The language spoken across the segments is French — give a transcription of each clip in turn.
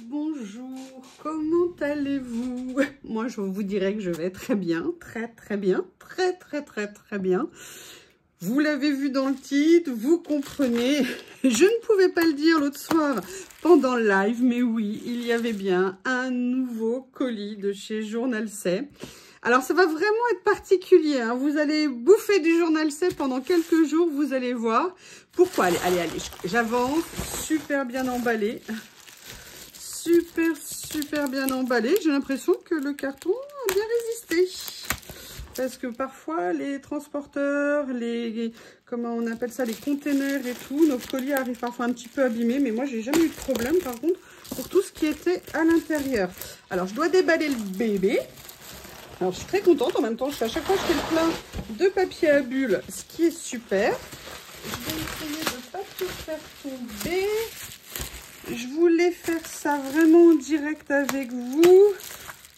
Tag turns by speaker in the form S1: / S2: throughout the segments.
S1: Bonjour, comment allez-vous? Moi, je vous dirais que je vais très bien, très bien, très bien. Vous l'avez vu dans le titre, vous comprenez. Je ne pouvais pas le dire l'autre soir pendant le live, mais oui, il y avait bien un nouveau colis de chez Journal C. Alors, ça va vraiment être particulier, hein. Vous allez bouffer du Journal C pendant quelques jours, vous allez voir. Pourquoi? Allez, j'avance, super bien emballé. Super bien emballé. J'ai l'impression que le carton a bien résisté. Parce que parfois, les transporteurs, comment on appelle ça, les containers et tout, nos colis arrivent parfois un petit peu abîmés. Mais moi, j'ai jamais eu de problème, par contre, pour tout ce qui était à l'intérieur. Alors, je dois déballer le bébé. Alors, je suis très contente. En même temps, à chaque fois, je fais le plein de papier à bulles, ce qui est super. Je vais essayer de ne pas tout faire tomber. Je voulais faire ça vraiment en direct avec vous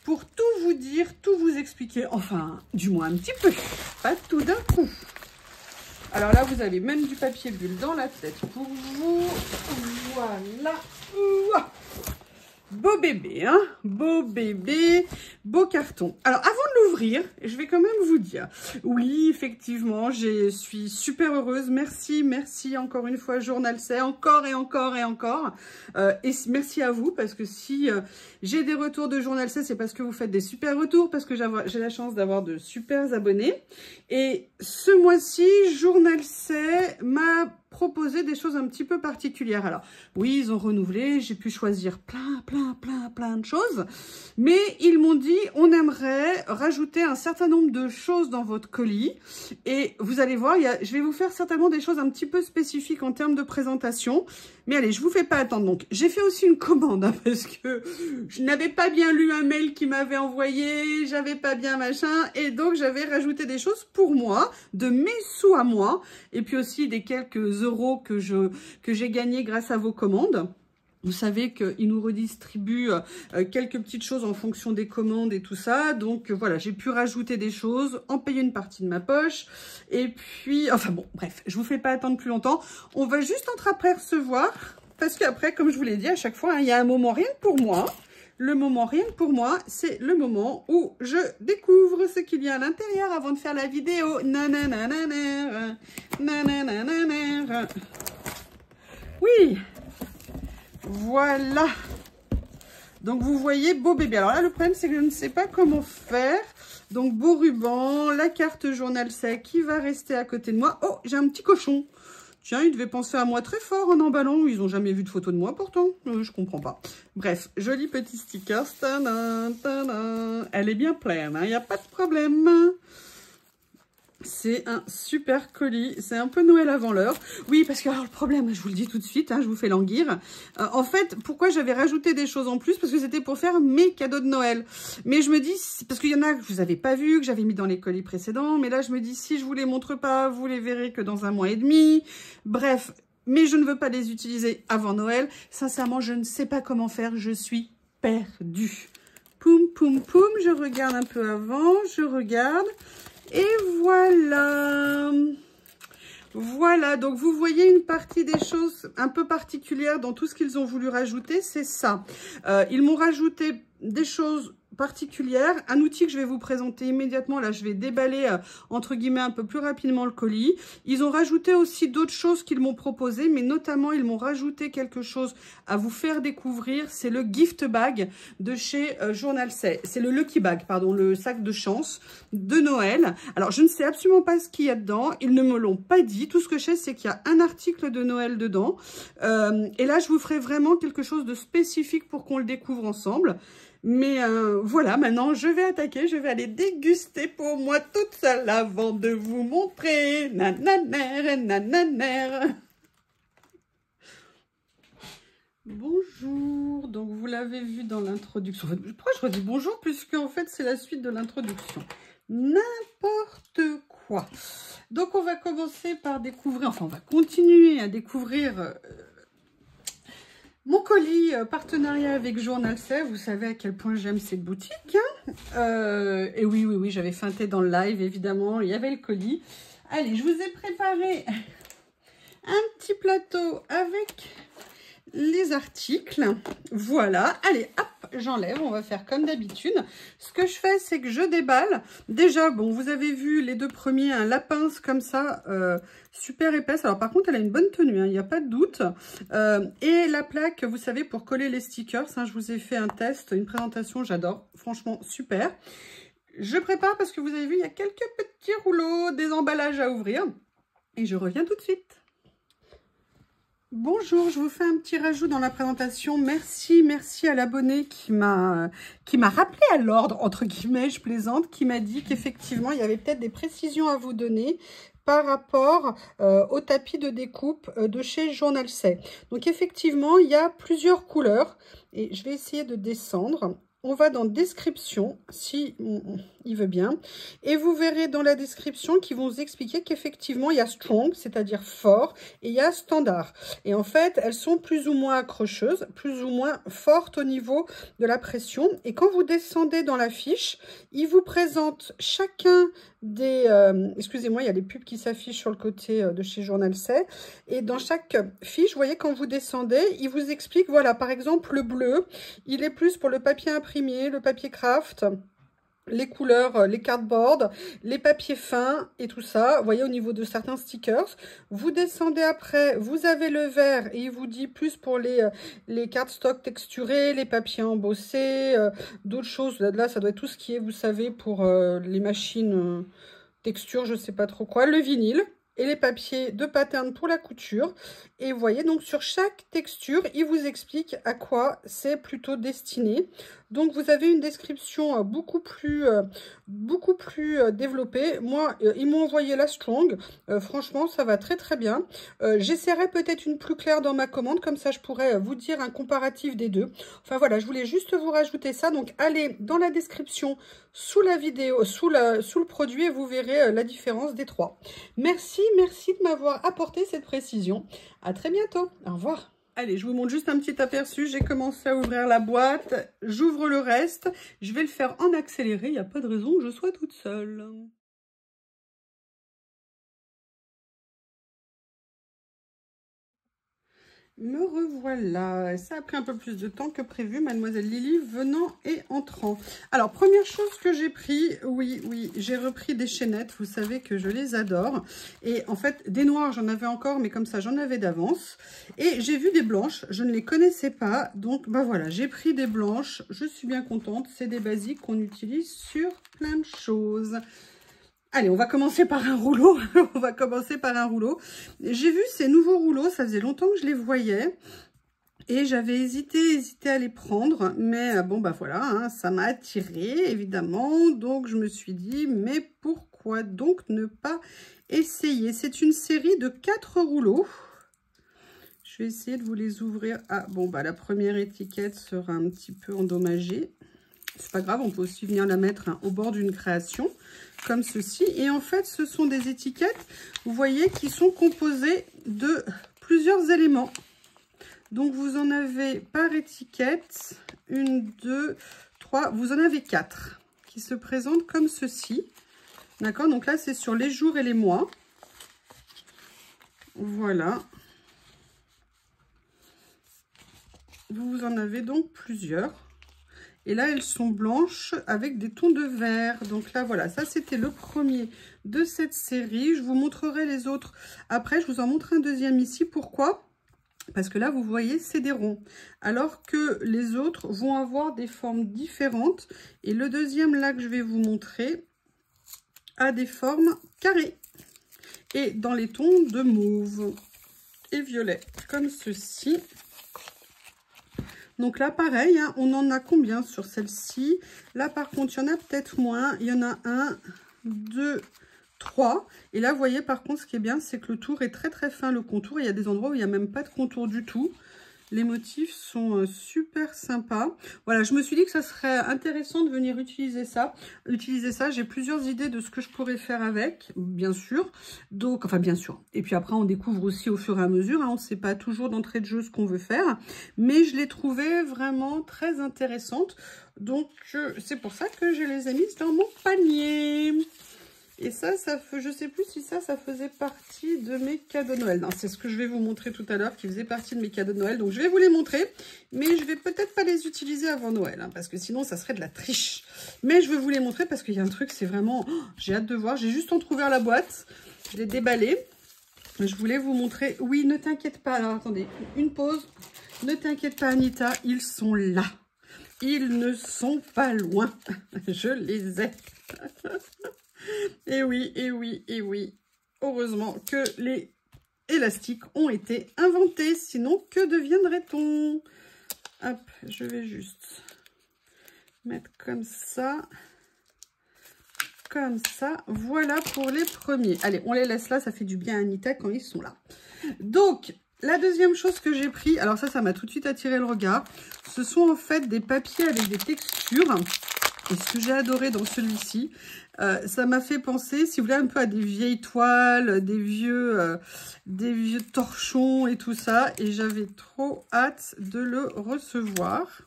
S1: pour tout vous dire, tout vous expliquer. Enfin, du moins un petit peu, pas tout d'un coup. Alors là, vous avez même du papier bulle dans la tête pour vous. Voilà. Beau bébé, hein? Beau bébé, beau carton. Alors, avant de l'ouvrir, je vais quand même vous dire, oui, effectivement, je suis super heureuse. Merci encore une fois, Journal C, encore et encore. Et merci à vous, parce que si j'ai des retours de Journal C, c'est parce que vous faites des super retours, parce que j'ai la chance d'avoir de super abonnés. Et ce mois-ci, Journal C m'a proposer des choses un petit peu particulières. Alors, oui, ils ont renouvelé, j'ai pu choisir plein de choses, mais ils m'ont dit, on aimerait rajouter un certain nombre de choses dans votre colis, et vous allez voir, je vais vous faire certainement des choses un petit peu spécifiques en termes de présentation, mais allez, je vous fais pas attendre. Donc, j'ai fait aussi une commande, hein, parce que je n'avais pas bien lu un mail qui m'avait envoyé, j'avais pas bien machin, et donc j'avais rajouté des choses pour moi, de mes sous à moi, et puis aussi des quelques euros que j'ai gagnés grâce à vos commandes. Vous savez qu'ils nous redistribuent quelques petites choses en fonction des commandes et tout ça. Donc voilà, j'ai pu rajouter des choses, en payer une partie de ma poche. Et puis, enfin bon, bref, je vous fais pas attendre plus longtemps. On va juste entreapercevoir, parce qu'après, comme je vous l'ai dit à chaque fois, hein, il y a un moment rien que pour moi. Le moment rien que pour moi, c'est le moment où je découvre ce qu'il y a à l'intérieur avant de faire la vidéo. Oui, voilà. Donc, vous voyez, beau bébé. Alors là, le problème, c'est que je ne sais pas comment faire. Donc, beau ruban, la carte Journal C qui va rester à côté de moi. Oh, j'ai un petit cochon. Tiens, ils devaient penser à moi très fort en emballant. Ils n'ont jamais vu de photo de moi pourtant. Je comprends pas. Bref, joli petit sticker. Tadam, tadam. Elle est bien pleine, hein, il n'y a pas de problème. C'est un super colis. C'est un peu Noël avant l'heure. Oui, parce que alors, le problème, je vous le dis tout de suite, hein, je vous fais languir. En fait, pourquoi j'avais rajouté des choses en plus? Parce que c'était pour faire mes cadeaux de Noël. Mais je me dis, parce qu'il y en a que vous n'avez pas vu, que j'avais mis dans les colis précédents. Mais là, je me dis, si je vous les montre pas, vous les verrez que dans 1 mois et demi. Bref, mais je ne veux pas les utiliser avant Noël. Sincèrement, je ne sais pas comment faire. Je suis perdue. Poum, poum, poum. Je regarde un peu avant. Je regarde. Et voilà. Voilà, donc vous voyez une partie des choses un peu particulières dans tout ce qu'ils ont voulu rajouter, c'est ça. Ils m'ont rajouté des choses particulière, un outil que je vais vous présenter immédiatement. Là, je vais déballer, entre guillemets, un peu plus rapidement le colis. Ils ont rajouté aussi d'autres choses qu'ils m'ont proposé, mais notamment, ils m'ont rajouté quelque chose à vous faire découvrir. C'est le gift bag de chez Journal C. C'est le Lucky Bag, pardon, le sac de chance de Noël. Alors, je ne sais absolument pas ce qu'il y a dedans. Ils ne me l'ont pas dit. Tout ce que je sais, c'est qu'il y a un article de Noël dedans. Et là, je vous ferai vraiment quelque chose de spécifique pour qu'on le découvre ensemble. Mais voilà, maintenant, je vais attaquer, je vais aller déguster pour moi toute seule avant de vous montrer. Nananer, nananer. Bonjour, donc vous l'avez vu dans l'introduction. Pourquoi je redis bonjour, puisque en fait, c'est la suite de l'introduction. N'importe quoi. Donc, on va commencer par découvrir, enfin, on va continuer à découvrir... mon colis partenariat avec Journal C, vous savez à quel point j'aime cette boutique. Hein. Et oui, j'avais feinté dans le live, évidemment, il y avait le colis. Allez, je vous ai préparé un petit plateau avec les articles. Voilà, allez, hop, j'enlève, on va faire comme d'habitude. Ce que je fais, c'est que je déballe. Déjà, bon, vous avez vu les deux premiers, hein, la pince comme ça, super épaisse. Alors par contre, elle a une bonne tenue, il n'y a pas de doute. Et la plaque, vous savez, pour coller les stickers, hein, je vous ai fait un test, une présentation, j'adore. Franchement, super. Je prépare parce que vous avez vu, il y a quelques petits rouleaux, des emballages à ouvrir. Et je reviens tout de suite. Bonjour, je vous fais un petit rajout dans la présentation. Merci à l'abonné qui m'a rappelé à l'ordre, entre guillemets, je plaisante, qui m'a dit qu'effectivement, il y avait peut-être des précisions à vous donner par rapport au tapis de découpe de chez Journal C. Donc effectivement, il y a plusieurs couleurs et je vais essayer de descendre. On va dans description, si il veut bien, et vous verrez dans la description qu'ils vont vous expliquer qu'effectivement, il y a strong, c'est-à-dire fort, et il y a standard. Et en fait, elles sont plus ou moins accrocheuses, plus ou moins fortes au niveau de la pression. Et quand vous descendez dans la fiche, il vous présente chacun des... excusez-moi, il y a les pubs qui s'affichent sur le côté de chez Journal C. Et dans chaque fiche, vous voyez, quand vous descendez, il vous explique, voilà, par exemple, le bleu, il est plus pour le papier imprimé, le papier craft, les couleurs, les cardboard, les papiers fins et tout ça. Vous voyez, au niveau de certains stickers. Vous descendez après, vous avez le vert et il vous dit plus pour les cardstock texturés, les papiers embossés, d'autres choses. Là, ça doit être tout ce qui est, vous savez, pour les machines texture, je sais pas trop quoi. Le vinyle et les papiers de pattern pour la couture. Et vous voyez, donc sur chaque texture, il vous explique à quoi c'est plutôt destiné. Donc vous avez une description beaucoup plus développée. Moi, ils m'ont envoyé la strong. Franchement, ça va très bien. J'essaierai peut-être une plus claire dans ma commande, comme ça je pourrais vous dire un comparatif des deux. Enfin voilà, je voulais juste vous rajouter ça. Donc allez dans la description sous la vidéo, sous le produit, et vous verrez la différence des trois. Merci de m'avoir apporté cette précision. À très bientôt. Au revoir. Allez, je vous montre juste un petit aperçu. J'ai commencé à ouvrir la boîte. J'ouvre le reste. Je vais le faire en accéléré. Il n'y a pas de raison que je sois toute seule. Me revoilà. Ça a pris un peu plus de temps que prévu, Mademoiselle Lily venant et entrant. Alors, première chose que j'ai pris, oui, j'ai repris des chaînettes. Vous savez que je les adore. Et en fait, des noires, j'en avais encore, mais comme ça, j'en avais d'avance. Et j'ai vu des blanches, je ne les connaissais pas. Donc, bah voilà, j'ai pris des blanches. Je suis bien contente. C'est des basiques qu'on utilise sur plein de choses. Allez, on va commencer par un rouleau. On va commencer par un rouleau. J'ai vu ces nouveaux rouleaux, ça faisait longtemps que je les voyais. Et j'avais hésité à les prendre. Mais bon, bah voilà, hein, ça m'a attirée, évidemment. Donc, je me suis dit, mais pourquoi donc ne pas essayer? C'est une série de 4 rouleaux. Je vais essayer de vous les ouvrir. Ah, bon, bah la première étiquette sera un petit peu endommagée. C'est pas grave, on peut aussi venir la mettre au bord d'une création, comme ceci. Et en fait, ce sont des étiquettes, vous voyez, qui sont composées de plusieurs éléments. Donc, vous en avez par étiquette, 1, 2, 3, vous en avez 4 qui se présentent comme ceci. D'accord, donc là, c'est sur les jours et les mois. Voilà. Vous en avez donc plusieurs. Et là, elles sont blanches avec des tons de vert. Donc là, voilà, ça, c'était le premier de cette série. Je vous montrerai les autres après. Je vous en montre un deuxième ici. Pourquoi? Parce que là, vous voyez, c'est des ronds. Alors que les autres vont avoir des formes différentes. Et le deuxième, là, que je vais vous montrer, a des formes carrées. Et dans les tons de mauve et violet, comme ceci. Donc là, pareil, hein, on en a combien sur celle-ci? Là, par contre, il y en a peut-être moins. Il y en a 1, 2, 3. Et là, vous voyez, par contre, ce qui est bien, c'est que le tour est très fin, le contour. Il y a des endroits où il n'y a même pas de contour du tout. Les motifs sont super sympas. Voilà, je me suis dit que ça serait intéressant de venir utiliser ça. J'ai plusieurs idées de ce que je pourrais faire avec, bien sûr. Donc, enfin, bien sûr. Et puis après, on découvre aussi au fur et à mesure. Hein, on ne sait pas toujours d'entrée de jeu ce qu'on veut faire. Mais je l'ai trouvée vraiment très intéressante. Donc, c'est pour ça que je les ai mises dans mon panier. Et ça je sais plus si ça faisait partie de mes cadeaux de Noël. Non, c'est ce que je vais vous montrer tout à l'heure qui faisait partie de mes cadeaux de Noël. Donc, je vais vous les montrer, mais je vais peut-être pas les utiliser avant Noël, hein, parce que sinon, ça serait de la triche. Mais je vais vous les montrer parce qu'il y a un truc, c'est vraiment... Oh, j'ai hâte de voir. J'ai juste entrouvert la boîte. Je l'ai déballée. Je voulais vous montrer. Oui, ne t'inquiète pas. Alors, attendez, une pause. Ne t'inquiète pas, Anita, ils sont là. Ils ne sont pas loin. Je les ai. Et oui, et oui, et oui. Heureusement que les élastiques ont été inventés. Sinon, que deviendrait-on? Hop, je vais juste mettre comme ça. Comme ça. Voilà pour les premiers. Allez, on les laisse là. Ça fait du bien à Anita quand ils sont là. Donc, la deuxième chose que j'ai pris, alors ça m'a tout de suite attiré le regard. Ce sont en fait des papiers avec des textures. Et ce que j'ai adoré dans celui-ci, ça m'a fait penser, si vous voulez, un peu à des vieilles toiles, des vieux torchons et tout ça. Et j'avais trop hâte de le recevoir.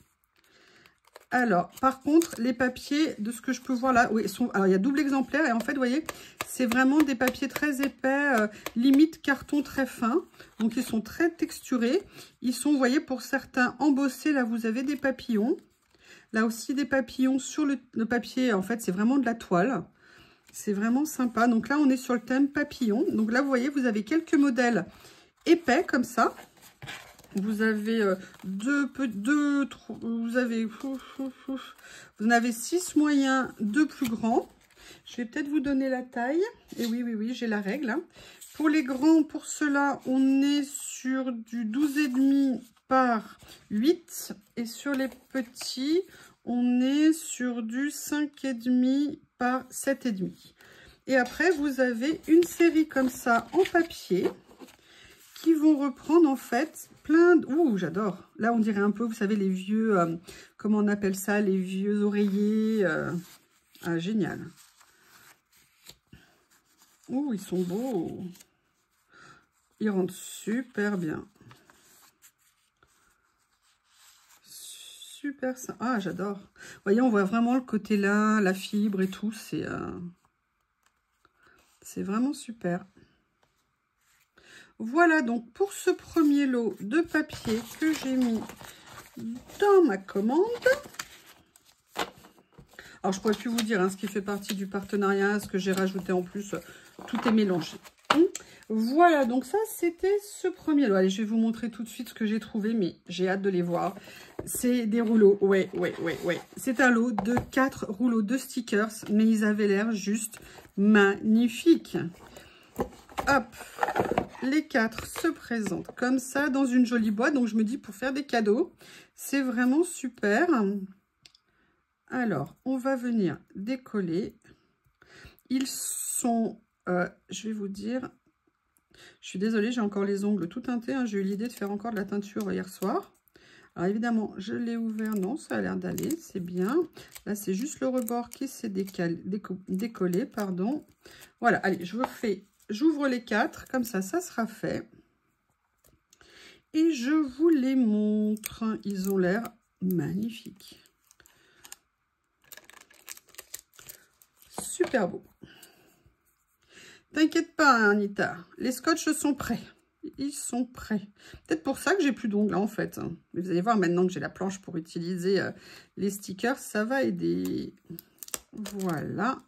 S1: Alors, par contre, les papiers, de ce que je peux voir là, oui, alors il y a double exemplaire. Et en fait, vous voyez, c'est vraiment des papiers très épais, limite carton très fin. Donc, ils sont très texturés. Ils sont, vous voyez, pour certains embossés. Là, vous avez des papillons. Là aussi, des papillons sur le papier. En fait, c'est vraiment de la toile. C'est vraiment sympa. Donc là, on est sur le thème papillon. Donc là, vous voyez, vous avez quelques modèles épais comme ça. Vous avez vous en avez 6 moyens, 2 plus grands. Je vais peut-être vous donner la taille. Et oui, oui, oui, j'ai la règle. Hein. Pour les grands, pour ceux-là, on est sur du 12,5 par 8. Et sur les petits, on est sur du 5,5 par 7,5. Et après, vous avez une série comme ça en papier qui vont reprendre en fait plein de... Ouh, j'adore. Là, on dirait un peu, vous savez, les vieux... comment on appelle ça? Les vieux oreillers. Ah, génial. Ouh, ils sont beaux. Ils rentrent super bien. Super ça. Ah, j'adore. Vous voyez, on voit vraiment le côté là, la fibre et tout. C'est vraiment super. Voilà donc pour ce premier lot de papier que j'ai mis dans ma commande. Alors, je pourrais plus vous dire hein, ce qui fait partie du partenariat, ce que j'ai rajouté en plus. Tout est mélangé. Voilà, donc ça, c'était ce premier lot. Allez, je vais vous montrer tout de suite ce que j'ai trouvé, mais j'ai hâte de les voir. C'est des rouleaux. Ouais. C'est un lot de 4 rouleaux de stickers, mais ils avaient l'air juste magnifiques. Hop, les 4 se présentent comme ça dans une jolie boîte. Donc, je me dis, pour faire des cadeaux, c'est vraiment super. Alors, on va venir décoller. Ils sont, je vais vous dire, je suis désolée, j'ai encore les ongles tout teintés. Hein, j'ai eu l'idée de faire encore de la teinture hier soir. Alors, évidemment, je l'ai ouvert. Non, ça a l'air d'aller, c'est bien. Là, c'est juste le rebord qui s'est décollé, pardon. Voilà, allez, j'ouvre les 4, comme ça sera fait. Et je vous les montre. Ils ont l'air magnifiques. Super beau. T'inquiète pas, hein, Anita. Les scotch sont prêts. Ils sont prêts. Peut-être pour ça que j'ai plus d'ongles, en fait. Mais vous allez voir, maintenant que j'ai la planche pour utiliser les stickers, ça va aider. Voilà.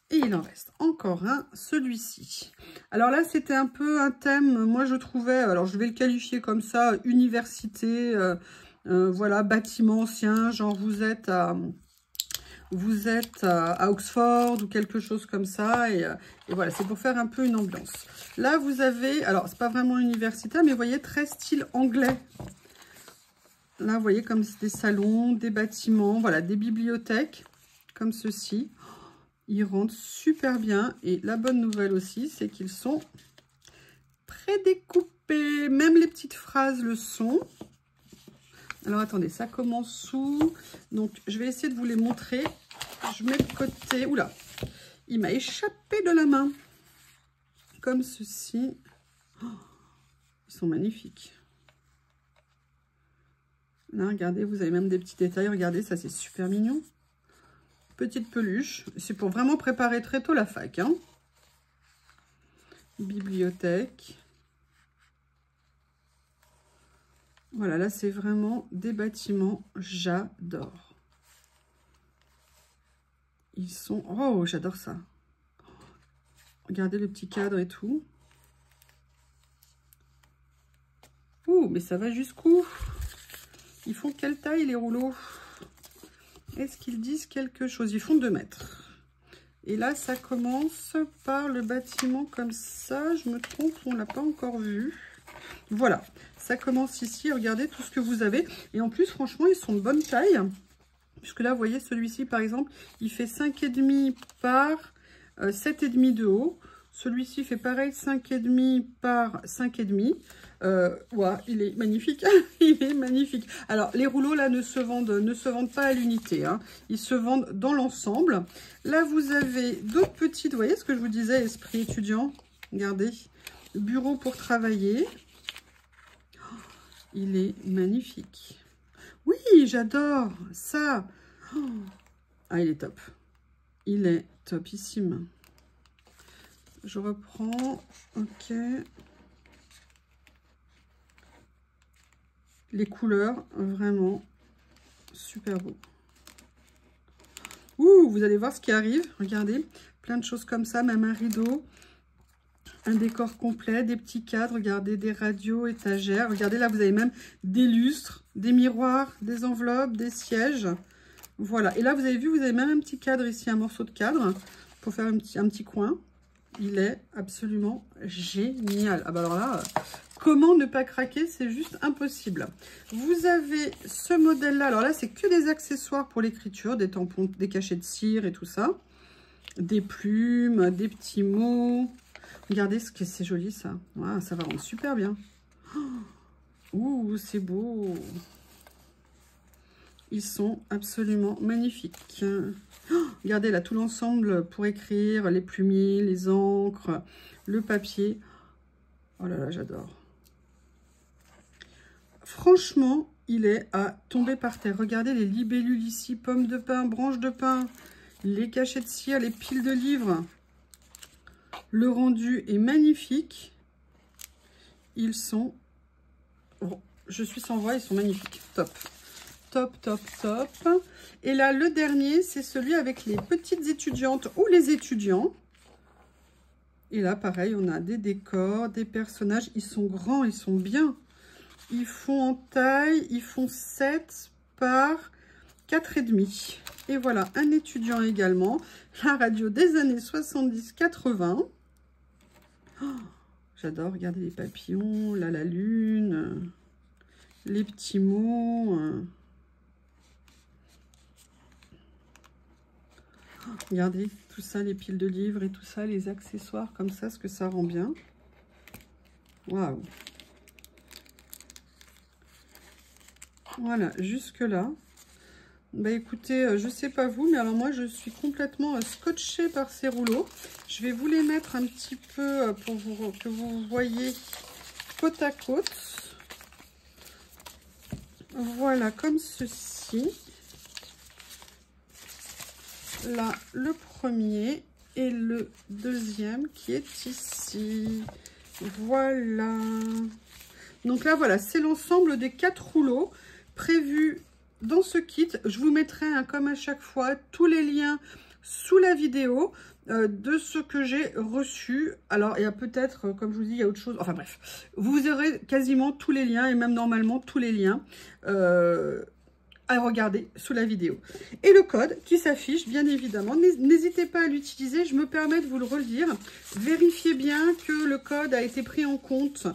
S1: Et il en reste encore un, celui-ci. Alors là, c'était un peu un thème, moi je trouvais, alors je vais le qualifier comme ça, université, voilà, bâtiment ancien, genre vous êtes à Oxford ou quelque chose comme ça. Et voilà, c'est pour faire un peu une ambiance. Là, vous avez, alors c'est pas vraiment universitaire, mais vous voyez, très style anglais. Là, vous voyez, comme des salons, des bâtiments, voilà, des bibliothèques, comme ceci. Ils rentrent super bien. Et la bonne nouvelle aussi, c'est qu'ils sont prédécoupés. Même les petites phrases le sont. Alors, attendez, ça commence sous. Donc, je vais essayer de vous les montrer. Je mets de côté. Oula, il m'a échappé de la main. Comme ceci. Oh, ils sont magnifiques. Là, regardez, vous avez même des petits détails. Regardez, ça, c'est super mignon. Petite peluche. C'est pour vraiment préparer très tôt la fac. Hein. Bibliothèque. Voilà, là, c'est vraiment des bâtiments. J'adore. Ils sont... Oh, j'adore ça. Regardez le petit cadre et tout. Ouh, mais ça va jusqu'où? Ils font quelle taille, les rouleaux? Est-ce qu'ils disent quelque chose? Ils font 2 mètres. Et là, ça commence par le bâtiment comme ça. Je me trompe, on ne l'a pas encore vu. Voilà, ça commence ici. Regardez tout ce que vous avez. Et en plus, franchement, ils sont de bonne taille. Puisque là, vous voyez, celui-ci, par exemple, il fait 5,5 par 7,5 de haut. Celui-ci fait pareil, 5,5 par 5,5. Ouais, il est magnifique. Il est magnifique. Alors, les rouleaux, là, ne se vendent pas à l'unité. Hein. Ils se vendent dans l'ensemble. Là, vous avez d'autres petites... Vous voyez ce que je vous disais, esprit étudiant? Regardez. Bureau pour travailler. Oh, il est magnifique. Oui, j'adore ça. Oh. Ah, il est top. Il est topissime. Je reprends. Ok. Les couleurs, vraiment super beau. Ouh, vous allez voir ce qui arrive. Regardez, plein de choses comme ça, même un rideau. Un décor complet, des petits cadres, regardez, des radios, étagères. Regardez, là, vous avez même des lustres, des miroirs, des enveloppes, des sièges. Voilà. Et là, vous avez vu, vous avez même un petit cadre ici, un morceau de cadre pour faire un petit coin. Il est absolument génial. Ah bah alors là, comment ne pas craquer? C'est juste impossible. Vous avez ce modèle-là. Alors là, c'est que des accessoires pour l'écriture, des tampons, des cachets de cire et tout ça. Des plumes, des petits mots. Regardez ce que c'est joli ça. Ouais, ça va rendre super bien. Ouh, c'est beau. Ils sont absolument magnifiques. Oh, regardez là, tout l'ensemble pour écrire, les plumiers, les encres, le papier. Oh là là, j'adore. Franchement, il est à tomber par terre. Regardez les libellules ici, pommes de pin, branches de pin, les cachets de cire, les piles de livres. Le rendu est magnifique. Ils sont... Oh, je suis sans voix, ils sont magnifiques. Top. Top, top, top. Et là, le dernier, c'est celui avec les petites étudiantes ou les étudiants. Et là, pareil, on a des décors, des personnages. Ils sont grands, ils sont bien. Ils font en taille, ils font 7 par 4,5. Et voilà, un étudiant également. La radio des années 70-80. Oh, j'adore, regardez les papillons, là, la lune, les petits mots. Regardez tout ça, les piles de livres et tout ça, les accessoires comme ça, ce que ça rend bien. Waouh! Voilà, jusque là. Bah écoutez, je sais pas vous, mais alors moi je suis complètement scotchée par ces rouleaux. Je vais vous les mettre un petit peu pour que vous voyez côte à côte. Voilà, comme ceci. Là, le premier et le deuxième qui est ici. Voilà. Donc là, voilà, c'est l'ensemble des 4 rouleaux prévus dans ce kit. Je vous mettrai, comme à chaque fois, tous les liens sous la vidéo de ce que j'ai reçu. Alors, il y a peut-être, comme je vous dis, il y a autre chose. Enfin bref, vous aurez quasiment tous les liens et même normalement tous les liens à regarder sous la vidéo. Et le code qui s'affiche, bien évidemment. N'hésitez pas à l'utiliser. Je me permets de vous le redire. Vérifiez bien que le code a été pris en compte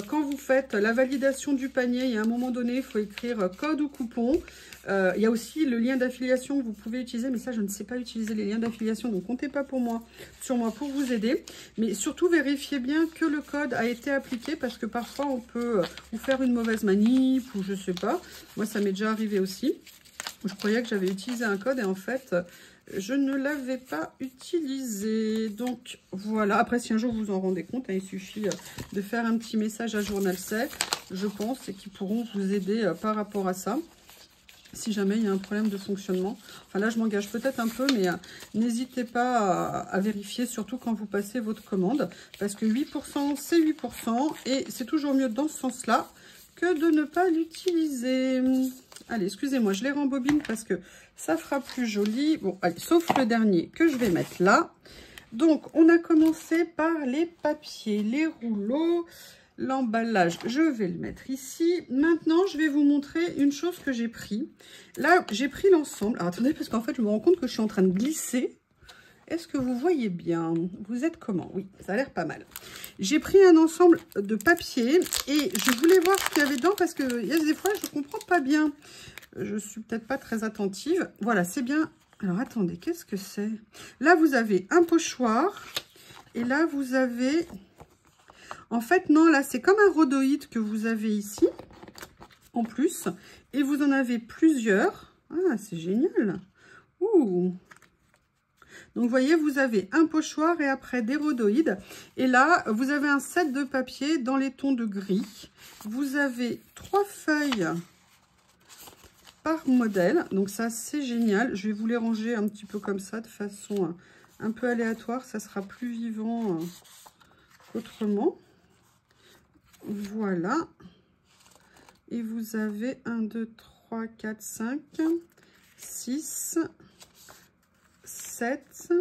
S1: quand vous faites la validation du panier. Il y a un moment donné, il faut écrire code ou coupon. Il y a aussi le lien d'affiliation que vous pouvez utiliser, mais ça, je ne sais pas utiliser les liens d'affiliation, donc comptez pas sur moi pour vous aider. Mais surtout, vérifiez bien que le code a été appliqué, parce que parfois, on peut vous faire une mauvaise manip, ou je sais pas. Moi, ça m'est déjà arrivé aussi. Je croyais que j'avais utilisé un code, et en fait, je ne l'avais pas utilisé. Donc, voilà. Après, si un jour vous vous en rendez compte, il suffit de faire un petit message à Journal Sec, je pense, et qu'ils pourront vous aider par rapport à ça. si jamais il y a un problème de fonctionnement. Enfin là, je m'engage peut-être un peu, mais n'hésitez pas à vérifier, surtout quand vous passez votre commande, parce que 8%, c'est 8%, et c'est toujours mieux dans ce sens-là que de ne pas l'utiliser. Allez, excusez-moi, je les rembobine parce que ça fera plus joli. Bon, allez, sauf le dernier que je vais mettre là. Donc, on a commencé par les papiers, les rouleaux. L'emballage, je vais le mettre ici. Maintenant, je vais vous montrer une chose que j'ai pris. Là, j'ai pris l'ensemble. Alors, attendez, parce qu'en fait, je me rends compte que je suis en train de glisser. Est-ce que vous voyez bien? Vous êtes comment? Oui, ça a l'air pas mal. J'ai pris un ensemble de papier et je voulais voir ce qu'il y avait dedans parce que y a des fois, je ne comprends pas bien. Je suis peut-être pas très attentive. Voilà, c'est bien. Alors, attendez, qu'est-ce que c'est? Là, vous avez un pochoir et là, vous avez... En fait, non, là, c'est comme un rhodoïde que vous avez ici, en plus. Et vous en avez plusieurs. Ah, c'est génial. Ouh. Donc, vous voyez, vous avez un pochoir et après des rhodoïdes. Et là, vous avez un set de papier dans les tons de gris. Vous avez 3 feuilles par modèle. Donc, ça, c'est génial. Je vais vous les ranger un petit peu comme ça, de façon un peu aléatoire. Ça sera plus vivant qu'autrement. Voilà. Et vous avez 1, 2, 3, 4, 5, 6, 7,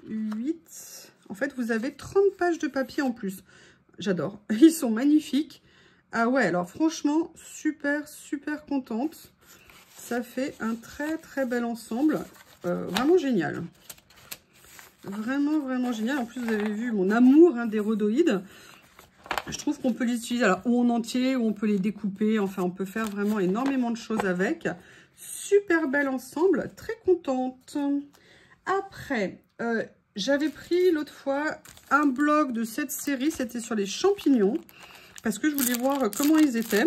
S1: 8. En fait, vous avez 30 pages de papier en plus. J'adore. Ils sont magnifiques. Ah ouais, alors franchement, super, super contente. Ça fait un très, très bel ensemble. Vraiment génial. Vraiment, vraiment génial. En plus, vous avez vu mon amour des rhodoïdes. Je trouve qu'on peut les utiliser alors, ou en entier, ou on peut les découper. Enfin, on peut faire vraiment énormément de choses avec. Super bel ensemble. Très contente. Après, j'avais pris l'autre fois un bloc de cette série. C'était sur les champignons. Parce que je voulais voir comment ils étaient.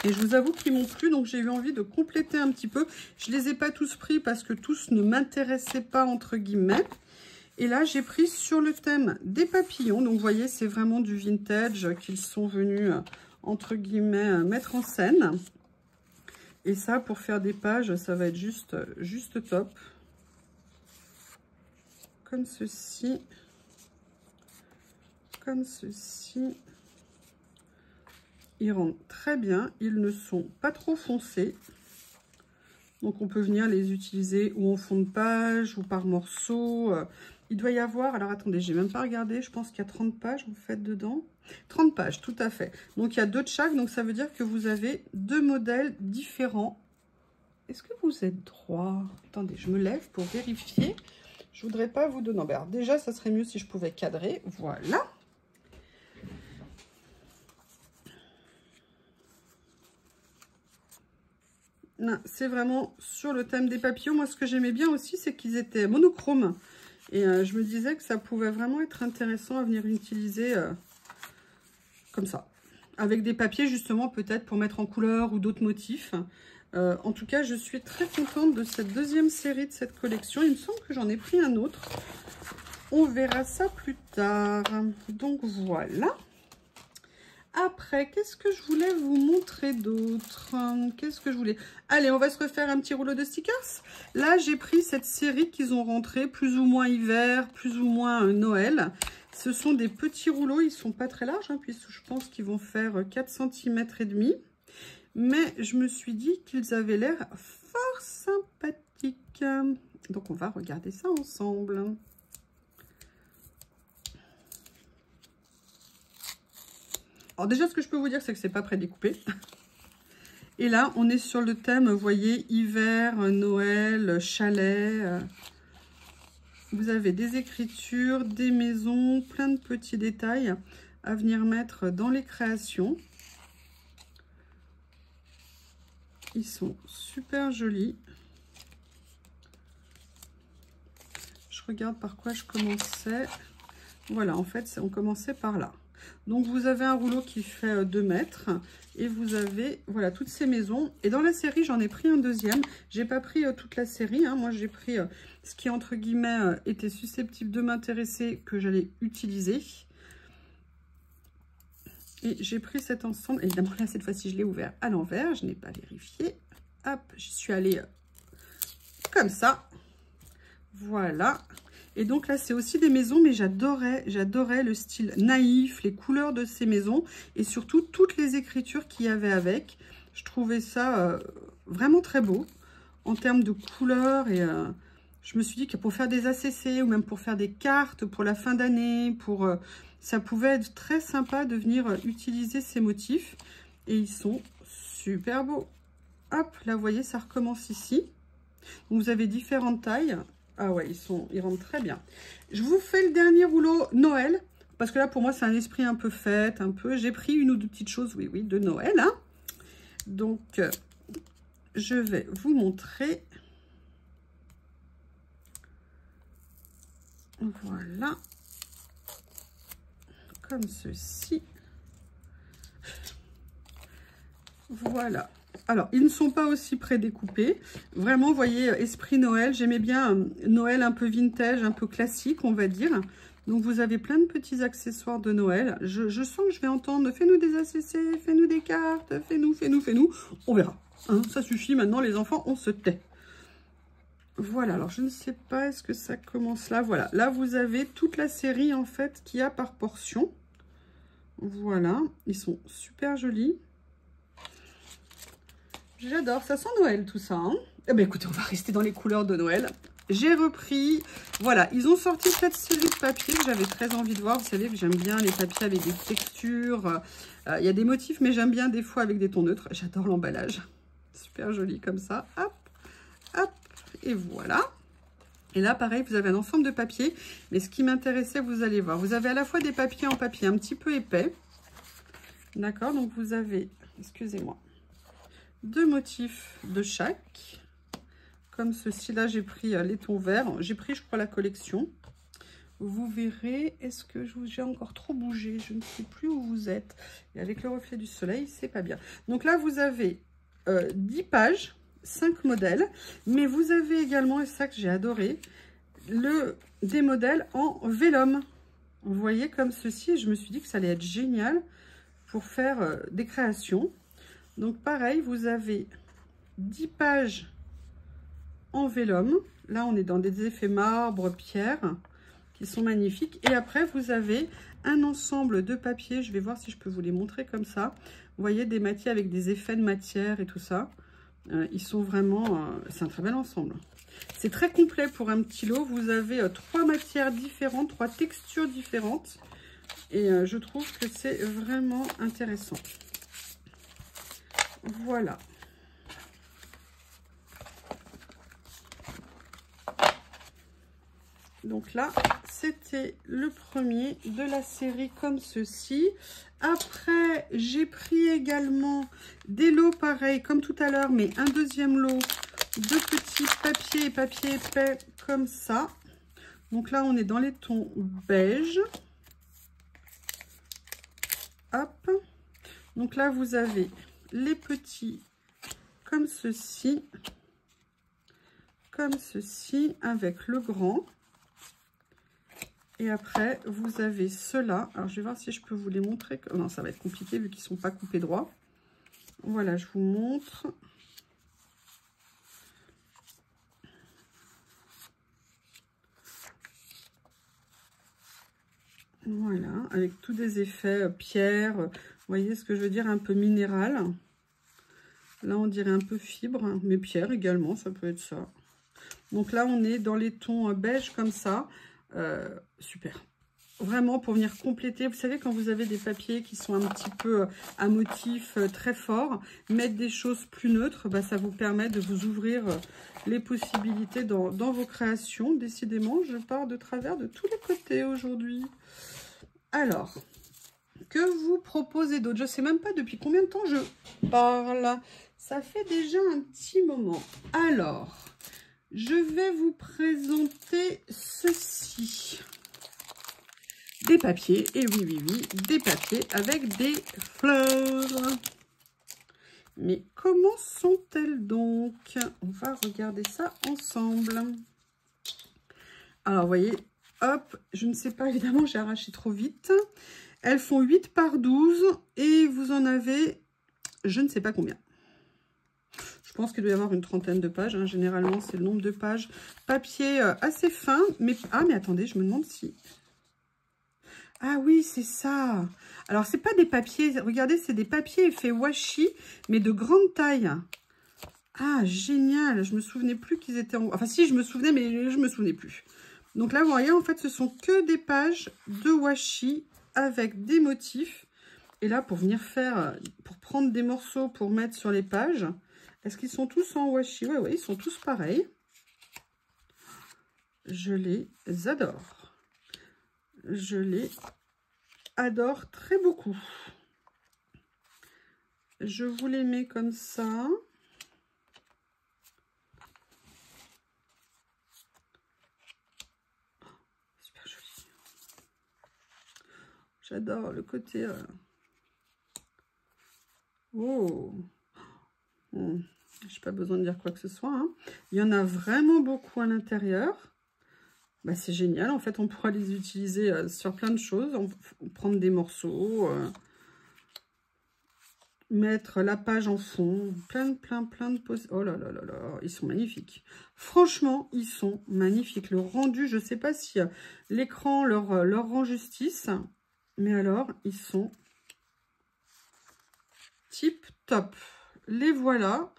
S1: Et je vous avoue qu'ils m'ont plu. Donc, j'ai eu envie de compléter un petit peu. Je ne les ai pas tous pris parce que tous ne m'intéressaient pas, entre guillemets. Et là, j'ai pris sur le thème des papillons. Donc, vous voyez, c'est vraiment du vintage qu'ils sont venus, entre guillemets, mettre en scène. Et ça, pour faire des pages, ça va être juste top. Comme ceci. Comme ceci. Ils rentrent très bien. Ils ne sont pas trop foncés. Donc, on peut venir les utiliser ou en fond de page ou par morceaux. Il doit y avoir, alors attendez, j'ai même pas regardé, je pense qu'il y a 30 pages, vous faites dedans. 30 pages, tout à fait. Donc, il y a 2 de chaque, donc ça veut dire que vous avez 2 modèles différents. Est-ce que vous êtes droit? Attendez, je me lève pour vérifier. Je voudrais pas vous donner... Non, ben alors déjà, ça serait mieux si je pouvais cadrer. Voilà. C'est vraiment sur le thème des papillons. Moi, ce que j'aimais bien aussi, c'est qu'ils étaient monochromes. Et je me disais que ça pouvait vraiment être intéressant à venir utiliser comme ça. Avec des papiers, justement, peut-être pour mettre en couleur ou d'autres motifs. En tout cas, je suis très contente de cette deuxième série de cette collection. Il me semble que j'en ai pris un autre. On verra ça plus tard. Donc, voilà. Après, qu'est-ce que je voulais vous montrer d'autre? Qu'est-ce que je voulais... Allez, on va se refaire un petit rouleau de stickers. Là, j'ai pris cette série qu'ils ont rentrée, plus ou moins hiver, plus ou moins Noël. Ce sont des petits rouleaux, ils sont pas très larges, puisque je pense qu'ils vont faire 4 cm et demi. Mais je me suis dit qu'ils avaient l'air fort sympathiques. Donc, on va regarder ça ensemble. Alors déjà, ce que je peux vous dire, c'est que c'est pas prédécoupé. Et là, on est sur le thème, vous voyez, hiver, Noël, chalet. Vous avez des écritures, des maisons, plein de petits détails à venir mettre dans les créations. Ils sont super jolis. Je regarde par quoi je commençais. Voilà, en fait, on commençait par là. Donc, vous avez un rouleau qui fait 2 mètres et vous avez, voilà, toutes ces maisons. Et dans la série, j'en ai pris un deuxième. J'ai pas pris toute la série. Moi, j'ai pris ce qui, entre guillemets, était susceptible de m'intéresser, que j'allais utiliser. Et j'ai pris cet ensemble. Évidemment, là, cette fois-ci, je l'ai ouvert à l'envers. Je n'ai pas vérifié. hop, je suis allée comme ça. Voilà. Et donc là, c'est aussi des maisons, mais j'adorais le style naïf, les couleurs de ces maisons et surtout toutes les écritures qu'il y avait avec. Je trouvais ça vraiment très beau en termes de couleurs et je me suis dit que pour faire des ACC ou même pour faire des cartes pour la fin d'année, ça pouvait être très sympa de venir utiliser ces motifs et ils sont super beaux. Hop, là, vous voyez, ça recommence ici. Donc, vous avez différentes tailles. Ah ouais, ils rentrent très bien. Je vous fais le dernier rouleau Noël. Parce que là, pour moi, c'est un esprit un peu fête, un peu. J'ai pris une ou deux petites choses, oui, de Noël. Hein. Donc, je vais vous montrer. Voilà. Comme ceci. Voilà. Alors, ils ne sont pas aussi prédécoupés. Vraiment, vous voyez, esprit Noël. J'aimais bien Noël un peu vintage, un peu classique, on va dire. Donc, vous avez plein de petits accessoires de Noël. Je sens que je vais entendre « Fais-nous des ACC, fais-nous des cartes, fais-nous. » On verra. Hein, ça suffit, maintenant, les enfants, on se tait. Voilà, alors je ne sais pas, est-ce que ça commence là? Voilà, là, vous avez toute la série, en fait, qu'il y a par portion. Voilà, ils sont super jolis. J'adore, ça sent Noël tout ça. Hein. Eh bien, écoutez, on va rester dans les couleurs de Noël. J'ai repris, voilà, ils ont sorti cette série de papiers que j'avais très envie de voir. Vous savez que j'aime bien les papiers avec des textures. Il y a des motifs, mais j'aime bien des fois avec des tons neutres. J'adore l'emballage. Super joli comme ça. Hop, hop, et voilà. Et là, pareil, vous avez un ensemble de papiers. Mais ce qui m'intéressait, vous allez voir, vous avez à la fois des papiers en papier un petit peu épais. D'accord, donc vous avez, excusez-moi, 2 motifs de chaque. Comme ceci, là, j'ai pris les tons verts. J'ai pris, je crois, la collection. Vous verrez, est-ce que j'ai encore trop bougé? Je ne sais plus où vous êtes. Et avec le reflet du soleil, c'est pas bien. Donc là, vous avez 10 pages, 5 modèles. Mais vous avez également, et ça que j'ai adoré, des modèles en vélum. Vous voyez, comme ceci. Je me suis dit que ça allait être génial pour faire des créations. Donc, pareil, vous avez 10 pages en vélum. Là, on est dans des effets marbre, pierre, qui sont magnifiques. Et après, vous avez un ensemble de papiers. Je vais voir si je peux vous les montrer comme ça. Vous voyez, des matières avec des effets de matière et tout ça. Ils sont vraiment... c'est un très bel ensemble. C'est très complet pour un petit lot. Vous avez 3 matières différentes, 3 textures différentes. Et je trouve que c'est vraiment intéressant. Voilà. Donc là, c'était le premier de la série comme ceci. Après, j'ai pris également des lots pareils comme tout à l'heure, mais un deuxième lot de petits papiers et papier épais comme ça. Donc là, on est dans les tons beige. Hop. Donc là, vous avez les petits comme ceci, avec le grand. Et après, vous avez ceux-là. Alors, je vais voir si je peux vous les montrer. Non, ça va être compliqué vu qu'ils ne sont pas coupés droit. Voilà, je vous montre. Voilà, avec tous des effets pierre. Vous voyez ce que je veux dire, un peu minéral. Là, on dirait un peu fibre, mais pierre également, ça peut être ça. Donc là, on est dans les tons beige comme ça. Super. Vraiment pour venir compléter. Vous savez, quand vous avez des papiers qui sont un petit peu à motif très fort, mettre des choses plus neutres, bah, ça vous permet de vous ouvrir les possibilités dans vos créations. Décidément, je pars de travers de tous les côtés aujourd'hui. Alors, que vous proposez d'autre? Je ne sais même pas depuis combien de temps je parle. Ça fait déjà un petit moment. Alors, je vais vous présenter ceci. Des papiers, et oui, des papiers avec des fleurs. Mais comment sont-elles donc? On va regarder ça ensemble. Alors, vous voyez, hop, je ne sais pas, évidemment, j'ai arraché trop vite. Elles font 8 par 12 et vous en avez, je ne sais pas combien. Je pense qu'il doit y avoir une trentaine de pages. Hein. Généralement, c'est le nombre de pages. Papier assez fin. Mais attendez, je me demande si... Ah oui, c'est ça. Alors, c'est pas des papiers... Regardez, c'est des papiers effets washi, mais de grande taille. Ah, génial. Je me souvenais plus qu'ils étaient en... Enfin, si, je me souvenais, mais je me souvenais plus. Donc là, vous voyez, en fait, ce sont que des pages de washi avec des motifs. Et là, pour venir faire... Pour prendre des morceaux pour mettre sur les pages... Est-ce qu'ils sont tous en washi? Oui, oui, ils sont tous pareils. Je les adore. Je les adore très beaucoup. Je vous les mets comme ça. Super joli. J'adore le côté... Oh. Je n'ai pas besoin de dire quoi que ce soit. Hein. Il y en a vraiment beaucoup à l'intérieur. Bah, c'est génial. En fait, on pourra les utiliser sur plein de choses. Prendre des morceaux, mettre la page en fond. Plein de poses. Oh là là là là, ils sont magnifiques. Franchement, ils sont magnifiques. Le rendu, je ne sais pas si l'écran leur rend justice. Mais alors, ils sont tip top. Les voilà.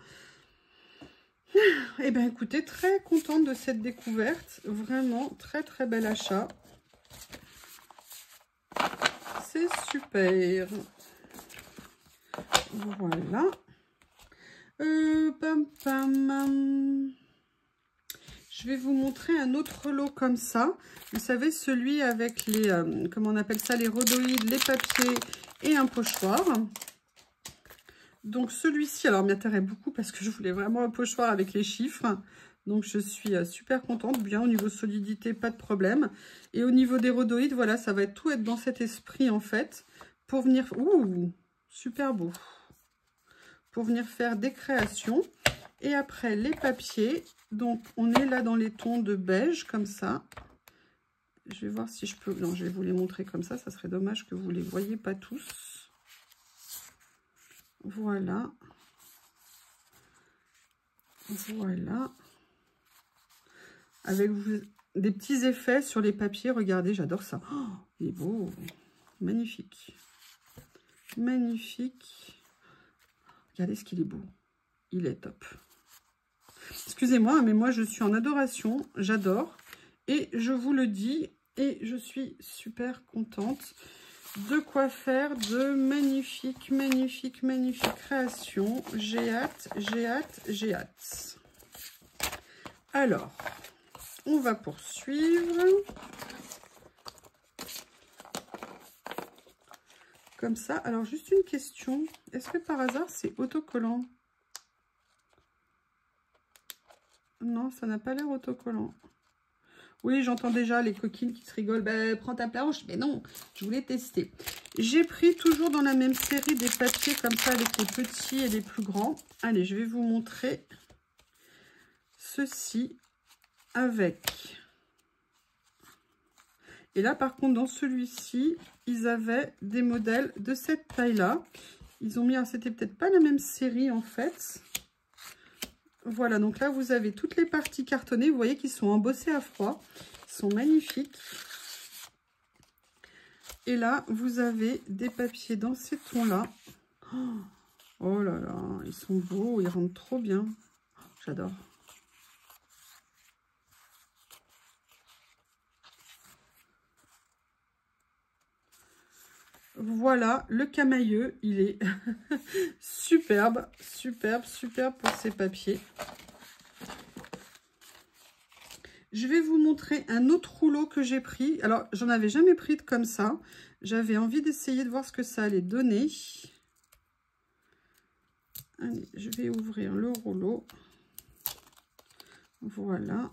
S1: Eh bien, écoutez, très contente de cette découverte. Vraiment, très, très bel achat. C'est super. Voilà. Pam, pam. Je vais vous montrer un autre lot comme ça. Vous savez, celui avec les, comment on appelle ça, les rhodoïdes, les papiers et un pochoir. Donc celui-ci, alors m'intéresse beaucoup parce que je voulais vraiment un pochoir avec les chiffres. Donc je suis super contente, bien au niveau solidité, pas de problème. Et au niveau des rhodoïdes, voilà, ça va tout être dans cet esprit en fait. Pour venir... Ouh, super beau. Pour venir faire des créations. Et après les papiers, donc on est là dans les tons de beige comme ça. Je vais voir si je peux... Non, je vais vous les montrer comme ça, ça serait dommage que vous ne les voyez pas tous. Voilà. Voilà. Avec des petits effets sur les papiers. Regardez, j'adore ça. Oh, il est beau. Magnifique. Magnifique. Regardez ce qu'il est beau. Il est top. Excusez-moi, mais moi, je suis en adoration. J'adore. Et je vous le dis. Et je suis super contente. De quoi faire de magnifiques, magnifiques, magnifiques créations. J'ai hâte, j'ai hâte, j'ai hâte. Alors, on va poursuivre. Comme ça. Alors, juste une question. Est-ce que par hasard, c'est autocollant? Non, ça n'a pas l'air autocollant. Oui, j'entends déjà les coquines qui se rigolent. Ben, prends ta planche. Mais non, je voulais tester. J'ai pris toujours dans la même série des papiers comme ça avec les petits et les plus grands. Allez, je vais vous montrer ceci avec. Et là, par contre, dans celui-ci, ils avaient des modèles de cette taille-là. Ils ont mis, c'était peut-être pas la même série en fait. Voilà, donc là, vous avez toutes les parties cartonnées. Vous voyez qu'ils sont embossés à froid. Ils sont magnifiques. Et là, vous avez des papiers dans ces tons-là. Oh là là, ils sont beaux. Ils rentrent trop bien. J'adore. Voilà, le camailleux, il est superbe, superbe, superbe pour ces papiers. Je vais vous montrer un autre rouleau que j'ai pris. Alors, j'en avais jamais pris de comme ça. J'avais envie d'essayer de voir ce que ça allait donner. Allez, je vais ouvrir le rouleau. Voilà.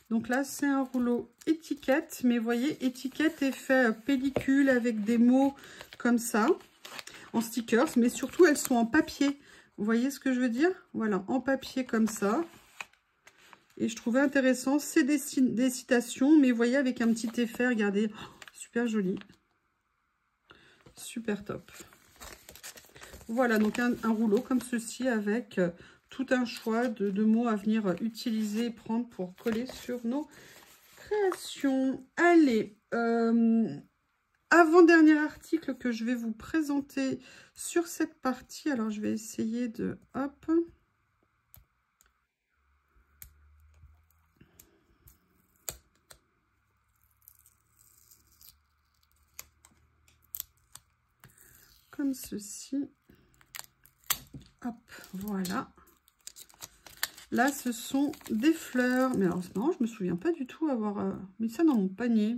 S1: Donc là, c'est un rouleau étiquette, mais vous voyez, étiquette est fait pellicule avec des mots comme ça, en stickers, mais surtout, elles sont en papier. Vous voyez ce que je veux dire? Voilà, en papier comme ça. Et je trouvais intéressant, c'est des citations, mais vous voyez, avec un petit effet, regardez, oh, super joli. Super top. Voilà, donc un rouleau comme ceci avec tout un choix de mots à venir utiliser, prendre pour coller sur nos créations. Allez, avant-dernier article que je vais vous présenter sur cette partie. Alors, je vais essayer de... Hop. Comme ceci. Hop, voilà. Là, ce sont des fleurs. Mais alors, c'est marrant, je me souviens pas du tout avoir mis ça dans mon panier.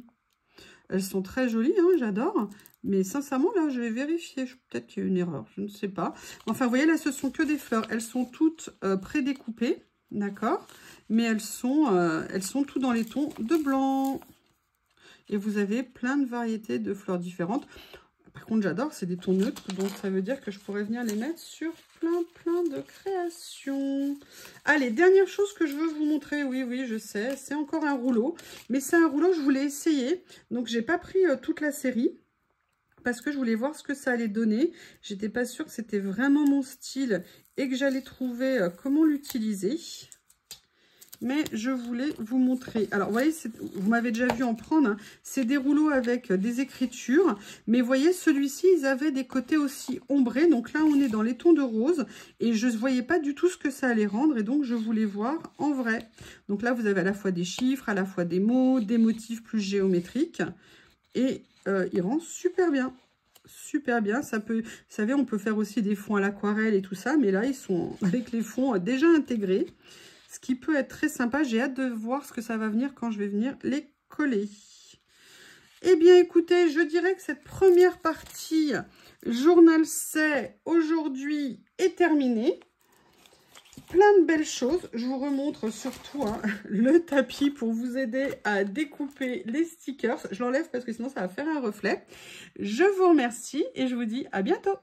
S1: Elles sont très jolies, hein, j'adore. Mais sincèrement, là, je vais vérifier. Peut-être qu'il y a une erreur, je ne sais pas. Enfin, vous voyez, là, ce sont que des fleurs. Elles sont toutes prédécoupées, d'accord? Mais elles sont toutes dans les tons de blanc. Et vous avez plein de variétés de fleurs différentes. Par contre, j'adore, c'est des tons neutres. Donc, ça veut dire que je pourrais venir les mettre sur plein de créations. Allez, dernière chose que je veux vous montrer. Oui, je sais, c'est encore un rouleau. Mais c'est un rouleau, je voulais essayer. Donc, j'ai pas pris toute la série parce que je voulais voir ce que ça allait donner. J'étais pas sûre que c'était vraiment mon style et que j'allais trouver comment l'utiliser. Mais je voulais vous montrer. Alors, vous voyez, vous m'avez déjà vu en prendre. Hein, c'est des rouleaux avec des écritures. Mais vous voyez, celui-ci, ils avaient des côtés aussi ombrés. Donc là, on est dans les tons de rose. Et je ne voyais pas du tout ce que ça allait rendre. Et donc, je voulais voir en vrai. Donc là, vous avez à la fois des chiffres, à la fois des mots, des motifs plus géométriques. Et il rend super bien. Super bien. Ça peut, vous savez, on peut faire aussi des fonds à l'aquarelle et tout ça. Mais là, ils sont avec les fonds déjà intégrés. Ce qui peut être très sympa. J'ai hâte de voir ce que ça va venir quand je vais venir les coller. Eh bien, écoutez, je dirais que cette première partie journal c'est aujourd'hui est terminée. Plein de belles choses. Je vous remontre surtout hein, le tapis pour vous aider à découper les stickers. Je l'enlève parce que sinon ça va faire un reflet. Je vous remercie et je vous dis à bientôt.